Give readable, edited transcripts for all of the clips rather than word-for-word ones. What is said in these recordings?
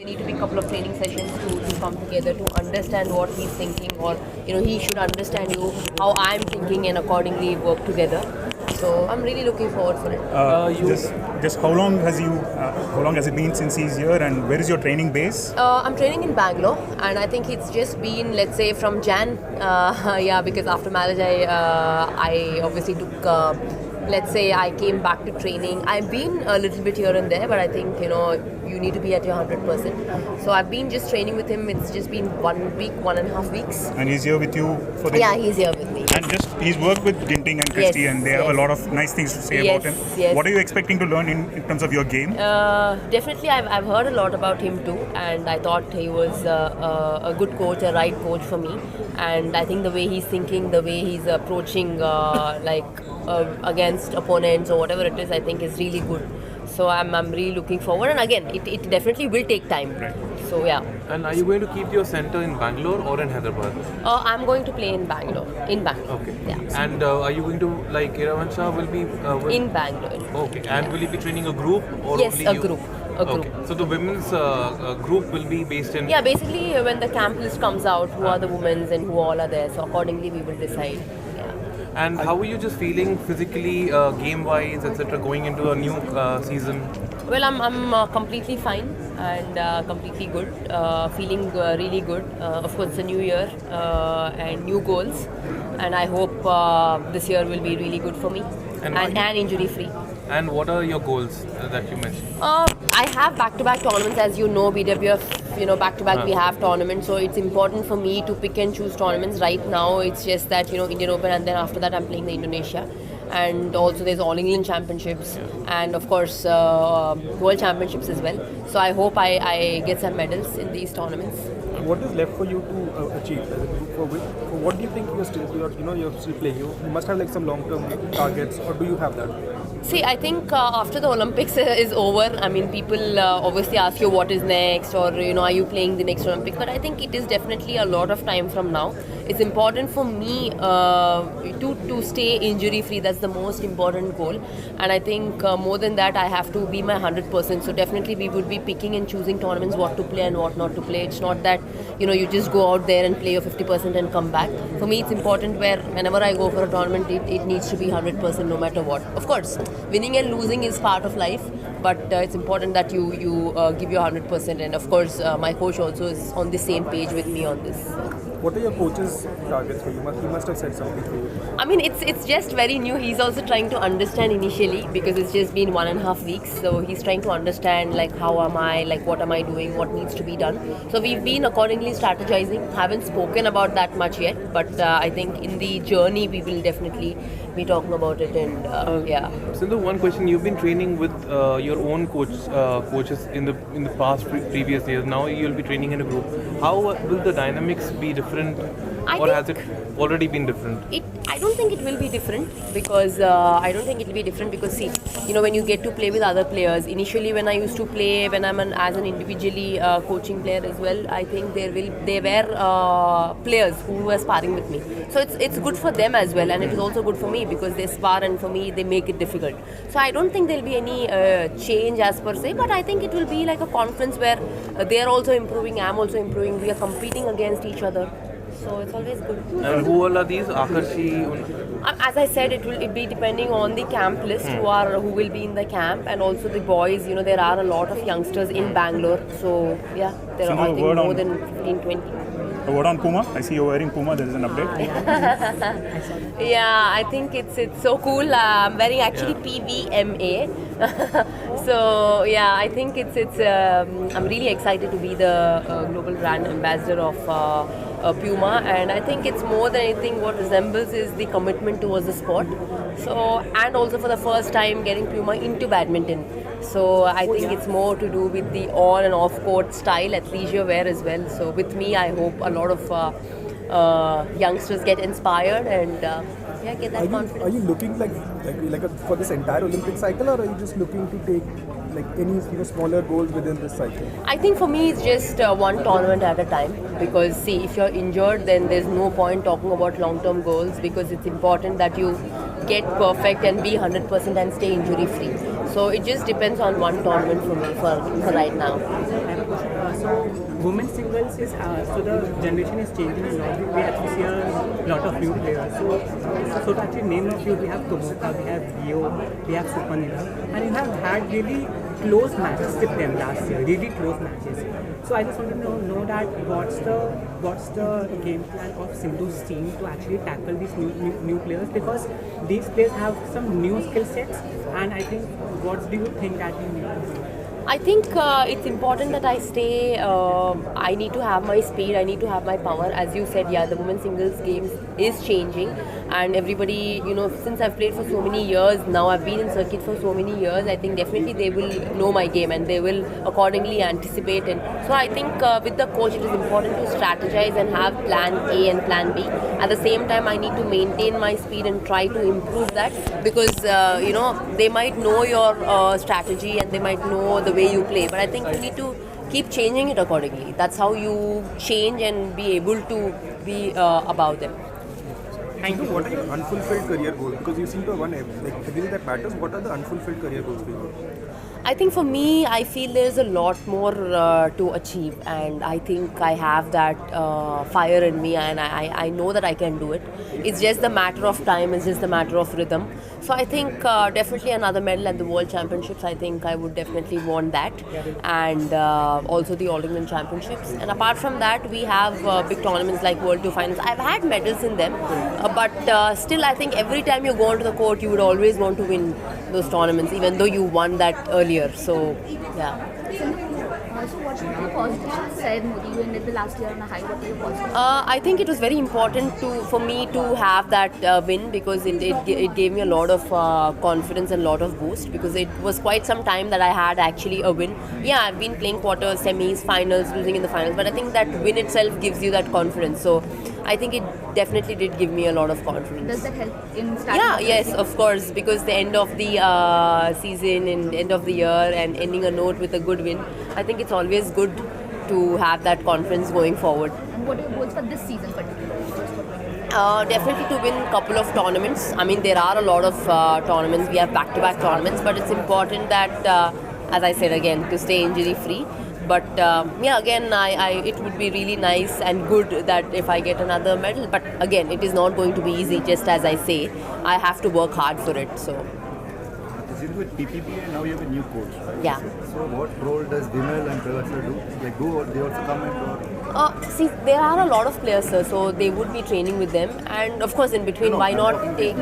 There need to be a couple of training sessions to come together to understand what he's thinking, or he should understand how I'm thinking, and accordingly work together. So I'm really looking forward for it. Just how long has it been since he's here, and where is your training base? I'm training in Bangalore, and I think it's just been, let's say, from Jan. Because after marriage, I obviously took. Let's say I came back to training. I've been a little bit here and there, but I think you need to be at your 100%. So I've been just training with him. It's just been 1 week, 1.5 weeks. And he's here with you for the. Yeah, he's here with me. And he's worked with Ginting and Christie, and they have a lot of nice things to say about him. Yes. What are you expecting to learn in terms of your game? Definitely, I've heard a lot about him too, and I thought he was a good coach, a right coach for me. And I think the way he's thinking, the way he's approaching, against opponents or whatever it is, I think is really good. So I'm really looking forward. And again, it definitely will take time. Right. So yeah. And are you going to keep your center in Bangalore or in Hyderabad? I'm going to play in Bangalore. Okay. Yeah. And are you going to, like, Iravan Shah will be... In Bangalore. Okay. And will you be training a group or Yes, only a you? group. A group. Okay. So the women's group will be based in... Yeah, basically when the camp list comes out, who are the women's and who all are there. So accordingly we will decide. Yeah. And how are you just feeling physically, game-wise, etc., going into a new season? Well, I'm completely fine and completely good, feeling really good. Of course, it's a new year and new goals, and I hope this year will be really good for me and injury-free. And what are your goals that you mentioned? I have back-to-back tournaments, as you know, BWF. Back-to-back we have tournaments, so it's important for me to pick and choose tournaments. Right now, it's just that Indian Open, and then after that, I'm playing the Indonesia. And also there's All England Championships, and of course World Championships as well. So I hope I get some medals in these tournaments. What is left for you to achieve? For what do you think you're still playing? You must have like some long-term targets, or do you have that? See, I think after the Olympics is over, I mean, people obviously ask you what is next, or are you playing the next Olympics? But I think it is definitely a lot of time from now. It's important for me to stay injury-free. That's the most important goal. And I think more than that, I have to be my 100%. So definitely we would be picking and choosing tournaments, what to play and what not to play. It's not that you just go out there and play your 50% and come back. For me, it's important whenever I go for a tournament, it needs to be 100% no matter what. Of course, winning and losing is part of life, but it's important that you give your 100%. And of course, my coach also is on the same page with me on this. What are your coach's targets for you? He must have said something to you. I mean, it's just very new. He's also trying to understand initially, because it's just been 1.5 weeks. So he's trying to understand, like, how am I, like, what am I doing, what needs to be done. So we've been accordingly strategizing. Haven't spoken about that much yet, but I think in the journey we will definitely be talking about it. And yeah. Sindhu, one question: you've been training with your own coaches in the past previous years. Now you'll be training in a group. How will the dynamics be different, or has it already been different? I don't think it will be different, because see, when you get to play with other players, initially when I used to play, when I'm as an individually coaching player as well, I think there were players who were sparring with me. So it's good for them as well, and it is also good for me, because they spar, and for me they make it difficult. So I don't think there'll be any change as per se, but I think it will be like a conference where they're also improving, I'm also improving, we are competing against each other. So it's always good. And who all are these? Akarshi? As I said, it will be depending on the camp list, who will be in the camp, and also the boys. There are a lot of youngsters in Bangalore. So yeah, there are, I think, more than 15-20. A word on Puma. I see you're wearing Puma. There is an update. Yeah, I think it's so cool. I'm wearing actually PVMA. So yeah, I think I'm really excited to be the global brand ambassador of Puma, and I think it's more than anything what resembles is the commitment towards the sport. So, and also for the first time getting Puma into badminton. So I think it's more to do with the on and off court style, athleisure wear as well. So with me, I hope a lot of youngsters get inspired and get that confidence. Are you looking for this entire Olympic cycle, or are you just looking to take like any smaller goals within this cycle? I think for me it's just one tournament at a time, because see, if you're injured, then there's no point talking about long-term goals, because it's important that you get perfect and be 100% and stay injury free. So it just depends on one tournament for me for right now. women's singles is so the generation is changing a lot. We actually see a lot of new players. So to actually name a few, we have Tomoka, we have Rio, we have Supanila, and you have had really close matches with them last year, really close matches. So I just want to know that what's the game plan of Sindhu's team to actually tackle these new players, because these players have some new skill sets, and I think what do you think that you need to do? I think it's important that I stay. I need to have my speed. I need to have my power. As you said, yeah, the women's singles games is changing, and everybody, since I've played for so many years now, I've been in circuit for so many years. I think definitely they will know my game and they will accordingly anticipate. And so I think with the coach, it is important to strategize and have plan A and plan B. At the same time, I need to maintain my speed and try to improve that, because they might know your strategy and they might know the way you play, but I think you need to keep changing it accordingly. That's how you change and be able to be above them. Thank you. What are your unfulfilled career goals? Because you seem to have won everything that matters. What are the unfulfilled career goals for you? I think for me, I feel there's a lot more to achieve, and I think I have that fire in me, and I know that I can do it. It's just the matter of time, it's just the matter of rhythm. So I think definitely another medal at the World Championships. I think I would definitely want that, and also the All England Championships. And apart from that, we have big tournaments like World Tour Finals. I've had medals in them, but still I think every time you go onto the court, you would always want to win those tournaments, even though you won that earlier. So, yeah. So what were the positives said Modi? You ended the last year on a high. What were your positives? I think it was very important for me to have that win, because it gave me a lot of confidence and a lot of boost, because it was quite some time that I had actually a win. Yeah, I've been playing quarters, semis, finals, losing in the finals, but I think that win itself gives you that confidence. So I think it definitely did give me a lot of confidence. Does that help in starting? Yeah, yes, of course, because the end of the season and end of the year and ending a note with a good win, I think it's always good to have that confidence going forward. And what are your goals for this season particularly? Definitely to win a couple of tournaments. I mean, there are a lot of tournaments. We have back-to-back tournaments, but it's important that, as I said again, to stay injury-free. But again, it would be really nice and good that if I get another medal. But again, it is not going to be easy, just as I say. I have to work hard for it. So. Is it with PPP and now you have a new coach, right? Yeah. So what role does Vimal and Pravasar do? Like, do they also come and See, there are a lot of players, sir, so they would be training with them. And of course, in between, why not take...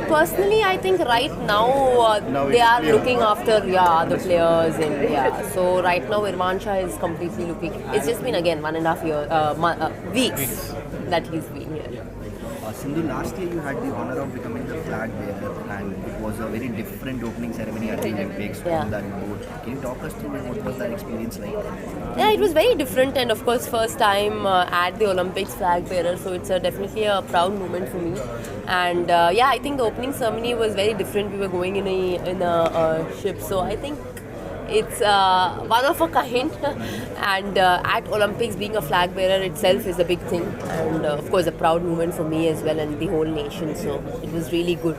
Personally, I think right now they are looking after the players, and so right now Irmansha is completely looking. It's just been again 1.5 years, weeks that he's been here. Sindhu, last year you had the honor of becoming the flag bearer, and it was a very different opening ceremony at the Olympics on that boat. Can you talk us through what was that experience like? Yeah, it was very different, and of course first time at the Olympics flag bearer, so it's definitely a proud moment for me. And I think the opening ceremony was very different. We were going in a ship, so I think it's one of a kind, and at Olympics being a flag bearer itself is a big thing, and of course a proud moment for me as well and the whole nation, so it was really good.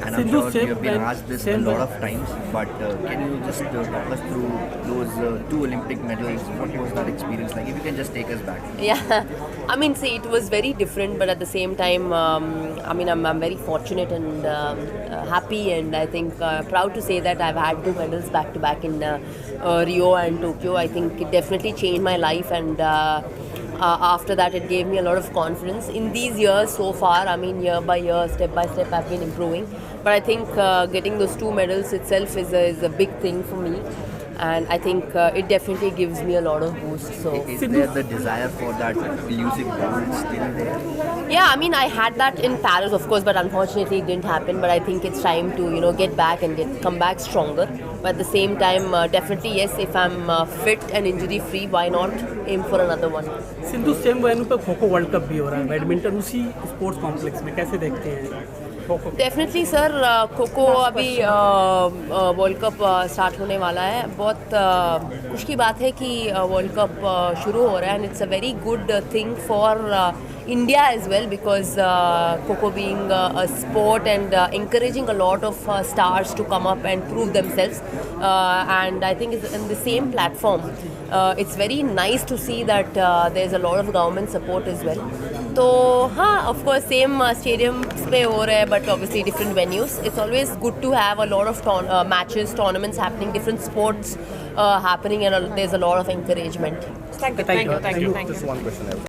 And I'm sure you have been asked this a lot of times, but can you just talk us through those 2 Olympic medals? What was that experience like? If you can just take us back. Yeah, I mean, see, it was very different, but at the same time, I'm very fortunate and happy, and I think proud to say that I've had 2 medals back to back in Rio and Tokyo. I think it definitely changed my life, and after that it gave me a lot of confidence. In these years so far, I mean, year by year, step by step, I've been improving. But I think getting those 2 medals itself is a big thing for me. And I think it definitely gives me a lot of boost. So is there the desire for that elusive gold still there? Yeah, I mean, I had that in Paris, of course, but unfortunately it didn't happen. But I think it's time to get back and come back stronger. But at the same time, definitely yes, if I'm fit and injury free, why not aim for another one? Sindhu same venue पे kho-kho world cup भी हो रहा है, badminton उसी sports complex में, कैसे देखते हैं? डेफिनेटली सर, खो-खो अभी वर्ल्ड कप स्टार्ट होने वाला है. बहुत खुश की बात है कि वर्ल्ड कप शुरू हो रहा है, and it's a very good thing for India as well, because Kho being a sport and encouraging a lot of stars to come up and prove themselves, and I think it's in the same platform. it's very nice to see that there's a lot of government support as well. So, of course, same stadiums पे हो रहा है, but obviously different venues. It's always good to have a lot of matches, tournaments happening, different sports happening, and there's a lot of encouragement. Thank you. Just one question.